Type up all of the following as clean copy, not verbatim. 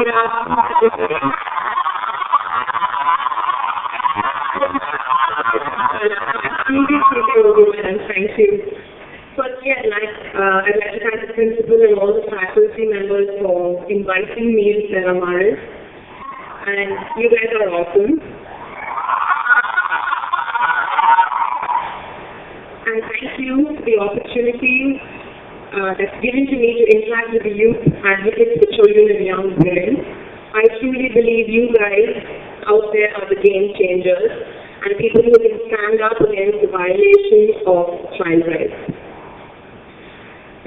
Thank you. Firstly, I'd like to thank the principal and all the faculty members for inviting me to Stella. And you guys are awesome. And thank you for the opportunity that's given to me to interact with the youth advocates for children and young women. I truly believe you guys out there are the game changers and people who can stand up against the violations of child rights.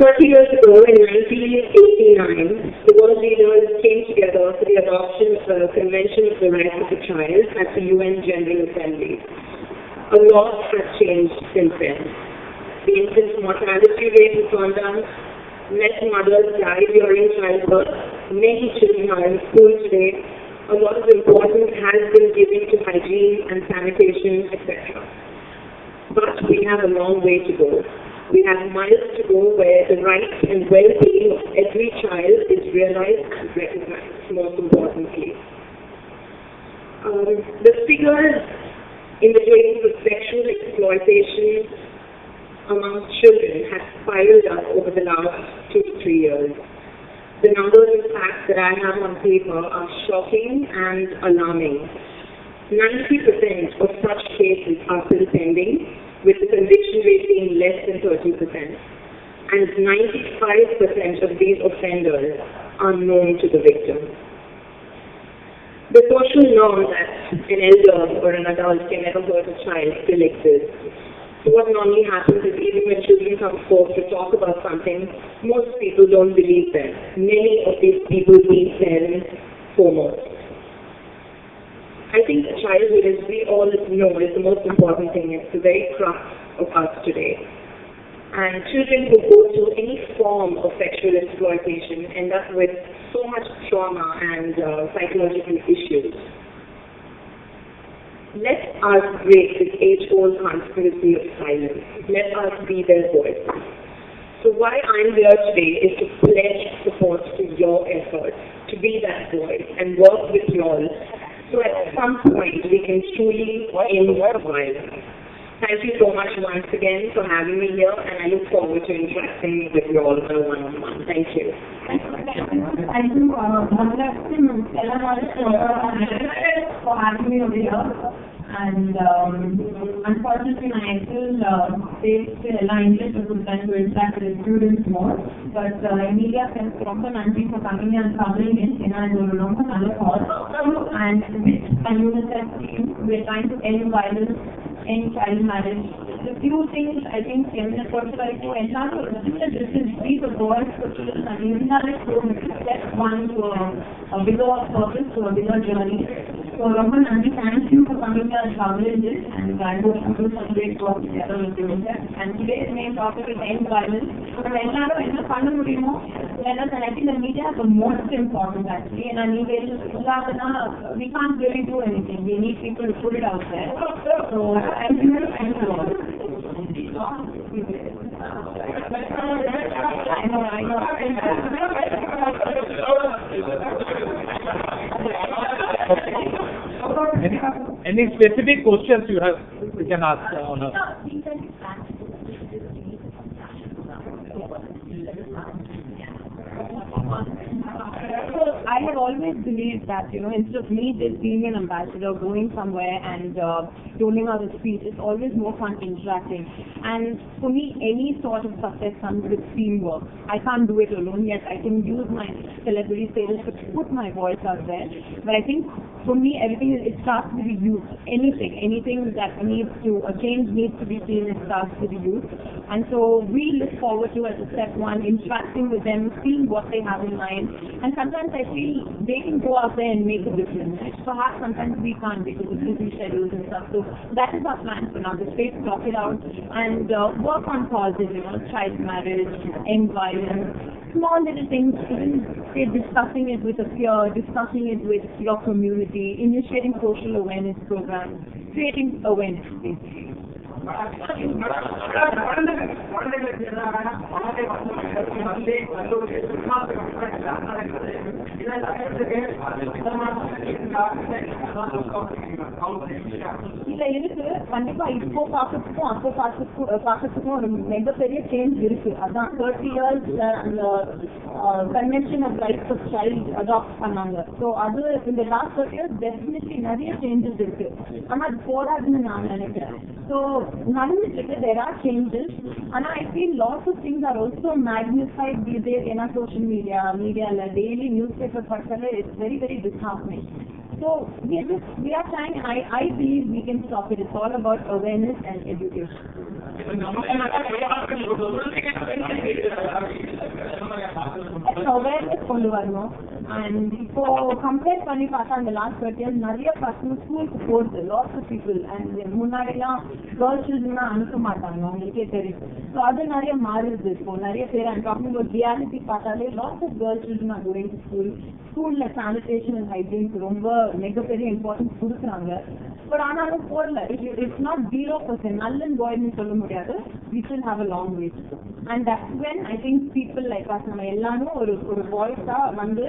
30 years ago, in 1989, the world leaders came together for the adoption of the Convention of the Rights of the Child at the UN General Assembly. A lot has changed since then. The infant mortality rate has gone down, less mothers die during childbirth, many children are in school today, a lot of importance has been given to hygiene and sanitation, etc. But we have a long way to go. We have miles to go where the rights and well-being of every child is realized and recognized, most importantly. The figures indicating the sexual exploitation among children have spiraled up over the last 2 to 3 years. The numbers and facts that I have on paper are shocking and alarming. 90% of such cases are still pending, with the conviction rate being less than 30%. And 95% of these offenders are known to the victim. The social norm that an elder or an adult can never hurt a child still exists. So what normally happens is even when children come forth to talk about something, most people don't believe them. Many of these people beat them foremost. I think childhood, as we all know, is the most important thing. It's the very crux of us today. And children who go through any form of sexual exploitation end up with so much trauma and psychological issues. Let us break this age-old conspiracy of silence. Let us be their voice. So why I'm here today is to pledge support to your efforts, to be that voice and work with you all. So at some point we can truly end violence. Thank you so much once again for having me here, and I look forward to interacting with you all one-on-one. Thank you. Thank you, Stella, for having me over here. And unfortunately, my actual state English was trying to interact with the students more. But media can also thank you for coming and covering it in another call. And with UNICEF team, we're trying to end violence, end child marriage. The few things I think feminist also like to ensure that this is free for boys, for children, and even step one to a bigger purpose, to a bigger journey. So Roman, thank you for coming here and covering this, and I hope you do some great work together with UNICEF. And today's main topic is end violence. But let us and I think the media is the most important actually, and we can't really do anything. We need people to put it out there. So thank you all. I know. Any specific questions you can ask on her? I have always believed that, instead of me just being an ambassador, going somewhere and rolling out a speech, it's always more fun interacting. And for me, any sort of success comes with teamwork. I can't do it alone. Yes, I can use my celebrity status to put my voice out there. But I think for me, everything, it starts with the youth. Anything that needs to, a change needs to be seen, it starts with the youth. And so we look forward to, as a step one, interacting with them, seeing what they have in mind. And sometimes I feel they can go out there and make a difference. Perhaps sometimes we can't because of busy schedules and stuff. So that is our plan for now, the space, talk it out and work on causes, child marriage, end violence, small little things, discussing it with a peer, discussing it with your community, initiating social awareness programs, creating awareness basically. இல்ல இருக்கு கண்டிப்பா இப்போ பார்க்கறதுக்கும் அப்போ பார்க்கறதுக்கும் ஒரு மிகப்பெரிய change இருக்கு. அதான் 30 years அந்த convention of rights of child adopt பண்ணாங்க. ஸோ அது இந்த லாஸ்ட் 30 years டெஃபினெட்லி நிறைய சேஞ்சஸ் இருக்கு. ஆனா அது போராதுன்னு நான் நினைக்கிறேன். ஸோ நடந்துட்டு இருக்கு, there are changes. ஆனா I feel lots of things are also magnified these days. ஏன்னா சோஷியல் மீடியால டெய்லி நியூஸ் பேப்பர் படிச்சாலே it's very very disheartening. So we are trying. I believe we can stop it. It's all about awareness and education. Awareness கொண்டு வரணும். And இப்போ compare பண்ணி பார்த்தா அந்த last 30 years நிறைய பசங்க ஸ்கூலுக்கு போகுது, லாட்ஸ் ஆஃப் பீப்புள். அண்ட் முன்னாடிலாம் கேர்ள்ஸ் சில்ட்ரன் அனுப்ப மாட்டாங்க, உங்களுக்கே தெரியும். ஸோ அது நிறைய மாறுது. இப்போ நிறைய பேர் அண்ட் டாக்கிங் அபவுட் ரியாலிட்டி பார்த்தாலே lots of girls children are going to school. ஸ்கூல்ல சானிடேஷன் அண்ட் ஹைஜீனுக்கு ரொம்ப மிகப்பெரிய இம்பார்ட்டன்ஸ் கொடுக்குறாங்க. பட் ஆனாலும் போடல. It's not 0%. நல்லன் பாய்னு சொல்ல முடியாது. we still have a long way to go. And that's when I think people like us நம்ம எல்லாரும் ஒரு வாய்ஸா வந்து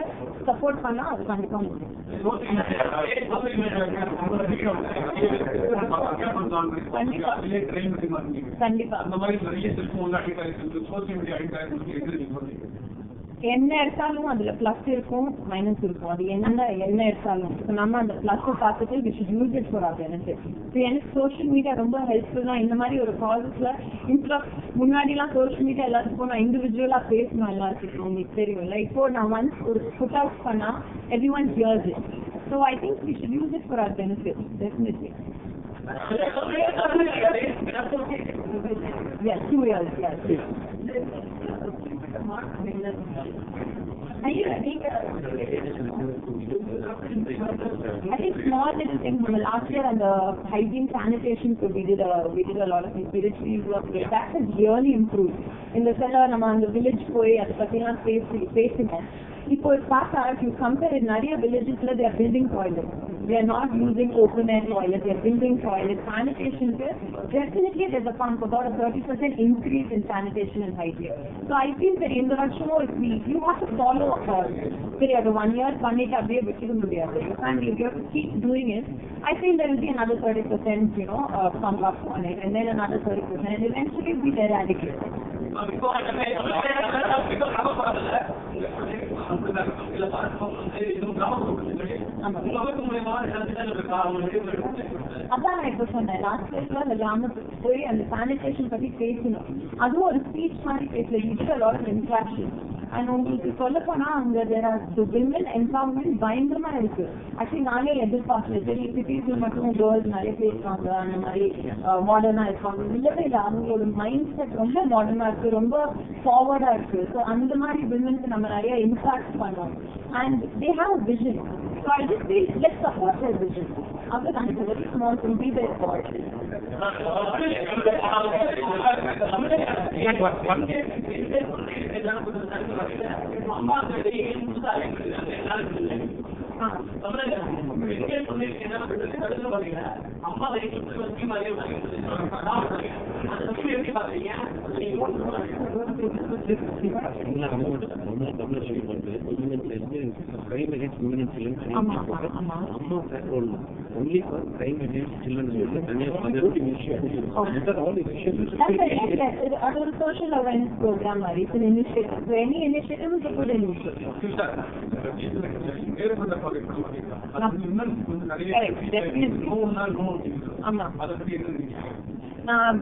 சப்போர்ட் பண்ணா அது கண்டிப்பா முடியும். கண்டிப்பா என்ன எடுத்தாலும் அதுல பிளஸ் இருக்கும் மைனஸ் இருக்கும். அது என்ன எடுத்தாலும் நம்ம அந்த பிளஸ் பார்த்துட்டு we should use it for our benefit. எனக்கு சோஷியல் மீடியா ரொம்ப ஹெல்ப்ஃபுல் தான். இந்த மாதிரி ஒரு காலேஜ்ல முன்னாடிலாம் சோஷியல் மீடியா எல்லாத்துக்கும் நான் இண்டிவிஜுவலா பேசணும் எல்லாத்துக்கும், உங்களுக்கு தெரியும்ல. இப்போ நான் ஒன்ஸ் ஒரு புட் அவுட் பண்ணா everyone hears it. So I think we should use it for our benefit, definitely. Yes, 2 years. Yes. I think small little things from the last year and the hygiene sanitation, so we did a lot of village field work. That has really improved. In the cellar, நம்ம அந்த village போய் அதை பத்திலாம் பேசினோம். இப்போ பார்த்தா if you compare it, நிறைய villagesல they are building toilets. They are not using open air toilets. They are building toilets. Sanitation, definitely there's a pump, about a 30% increase in sanitation and hygiene. So I feel that in the Achchum, you have to follow a course. Period. 1 year, பண்ணிட்டு அப்படியே விட்டுக்க முடியாது. You have to keep doing it. I feel there will be another 30%, pump up on it, and then another 30%, and eventually it will be eradicated. அதான் நான் இப்ப சொன்னேன், last இயர்ல அந்த கிராமத்துக்கு போய் அந்த சானிடேஷன் பத்தி பேசணும். அதுவும் ஒரு ஸ்பீச் மாதிரி பேசல, it's a lot of interaction. And உங்களுக்கு சொல்ல போனா அங்க விமன் எம்பவர்மெண்ட் பயங்கரமா இருக்கு. ஆக்சுவலி நானே எதிர்பார்க்கல, சரி சிட்டிஸ்ல மட்டும் கேர்ள்ஸ் நிறைய பேசுவாங்க, அந்த மாதிரி மாடர்னா இருப்பாங்க. இல்லவே இல்லை, அவங்களோட மைண்ட் செட் ரொம்ப மாடர்னா இருக்கு, ரொம்ப ஃபார்வர்டா இருக்கு. ஸோ அந்த மாதிரி விமனுக்கு நம்ம நிறைய இம்பாக்ட் பண்ணோம். And they have a vision. So I just feel let's support their vision. அவ்வளவுதான், it's very small thing, be there for it. only for crime against children. Other social awareness program, it's an initiative. So any initiative is a good initiative. Correct, definitely. நான்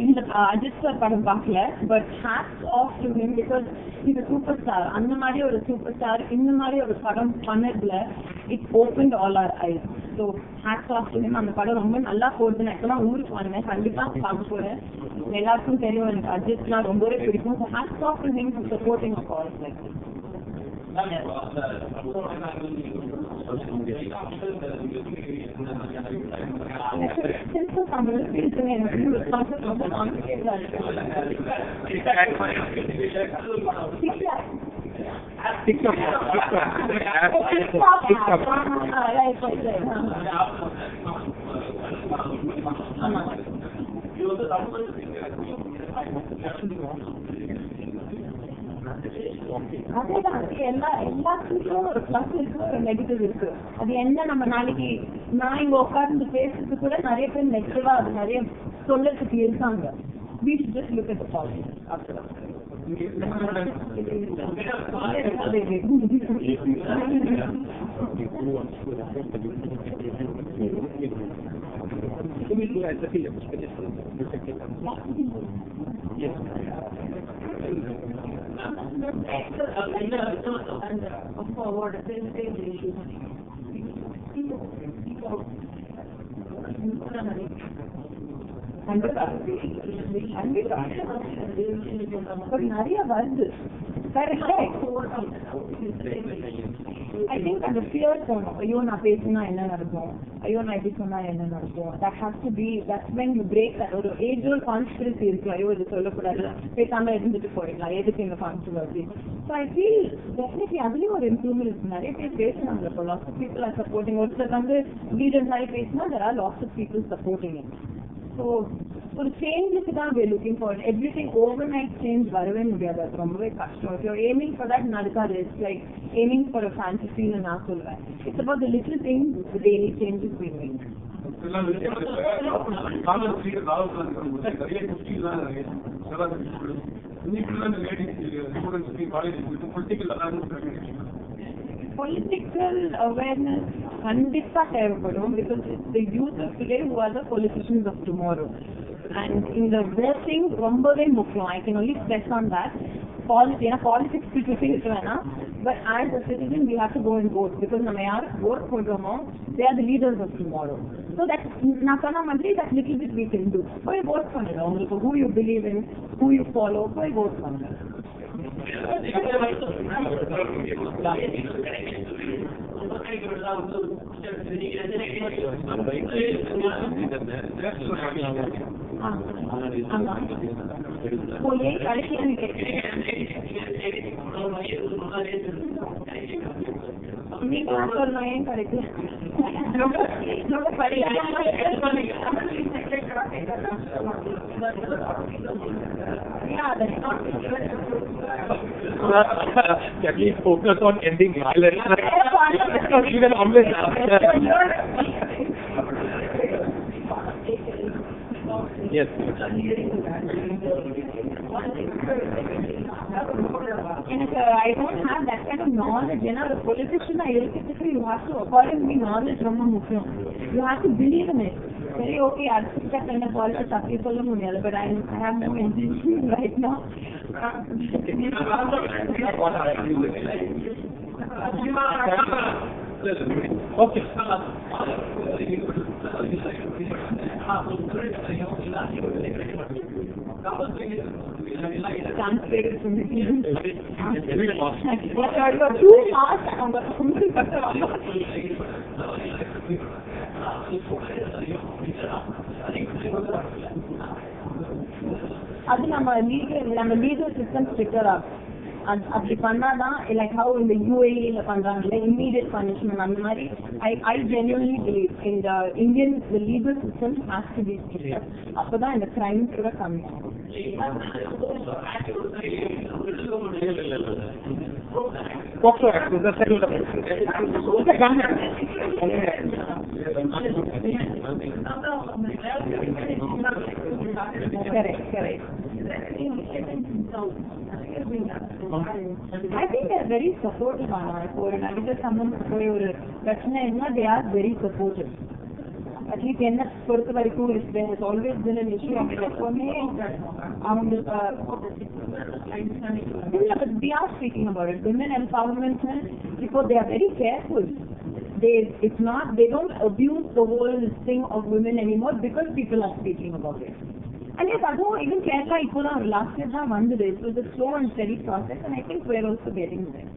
இந்த Ajith sir படம் பார்க்கல, but hats off to him because is a super star. அந்த மாதிரி ஒரு super star இந்த மாதிரி ஒரு படம் பண்ணதுல it's opened all our eyes. So hats off to him. அந்த படம் ரொம்ப நல்லா போகுது. நான் இப்பதான் ஊருக்கு வந்தேன், கண்டிப்பா பார்க்க போறேன். எல்லாருக்கும் தெரியும் எனக்கு அஜித்லாம் ரொம்பவே பிடிக்கும். So hats off to him for supporting a cause like this. அதேதான் எல்லாத்துக்கும் ஒரு பிளஸ் இருக்கு, ஒரு நெகட்டிவ் இருக்கு. அது என்ன, நம்ம நாளைக்கு நான் இங்க உட்கார்ந்து பேசுறது கூட நிறைய பேர் நெகட்டிவா அது நிறைய சொல்லறதுக்கு இருக்காங்க. We should just look at the positive after all. நிறைய வருது. I think அந்த fear தோணும், ஐயோ நான் பேசினா என்ன நடக்கும், ஐயோ நான் எப்படி சொன்னா என்ன நடக்கும். That has to be, that's when you break that. ஒரு age old conspiracy இருக்கு, ஐயோ இது சொல்லக்கூடாது, பேசாம இருந்துட்டு போயிடலாம், எதுக்கு இந்த controversy. So I feel definitely அதுலயும் ஒரு improvement இருக்கு. நிறைய பேர் பேசுறாங்க, lots of people are supporting. ஒருத்தர் வந்து leaders ஆகி பேசினா there are lots of people supporting it. So ஒரு சேஞ்சுக்கு தான் we are looking for. Everything overnight change வரவே முடியாது, அது ரொம்பவே கஷ்டம். If you're aiming for that, நடக்காது. It's like aiming for a fantasy ன்னு நான் சொல்லுவேன். It's about the little things, the daily changes we make. Political awareness கண்டிப்பா தேவைப்படும், because it's the youth of today who are the politicians of tomorrow. And in the voting ரொம்பவே முக்கியம். I can only stress on that. Politics இருக்க வேணாம், but as a citizen we have to go and vote, because நம்ம யாருக்கு vote பண்றோமோ they are the leaders of tomorrow. So that நான் சொன்ன மாதிரி that little bit we can do. போய் vote பண்ணுங்க, உங்களுக்கு who you believe in, who you follow, போய் vote பண்ணுங்க. Can we focus on ending violence? You can always yes. And I don't have that kind of knowledge. You know, the politician you have to, according to me, knowledge ரொம்ப முக்கியம். You have to believe in it. Very okay, அடுத்த என்ன politics அப்படி சொல்ல முடியாது, but I have no intention right now. Okay. அது நம்ம legal system stricter ஆகும். அப்படி பண்ணாதான், like how in the UAE பண்றாங்கல்ல immediate punishment, அந்த மாதிரி I genuinely believe in the Indian, the legal system has to be stricter. அப்பதான் இந்த crime கூட கம்மி ஆகும். Correct. I think they are very supportive on our for someone for your they are very supportive. At least in there has always been an issue of for me. We are speaking about it. Women empowerment, because they are very careful. They don't abuse the whole thing of women anymore because people are speaking about it. And yes, even Kerala, last year, it was a slow and steady process, and I think we're also getting there.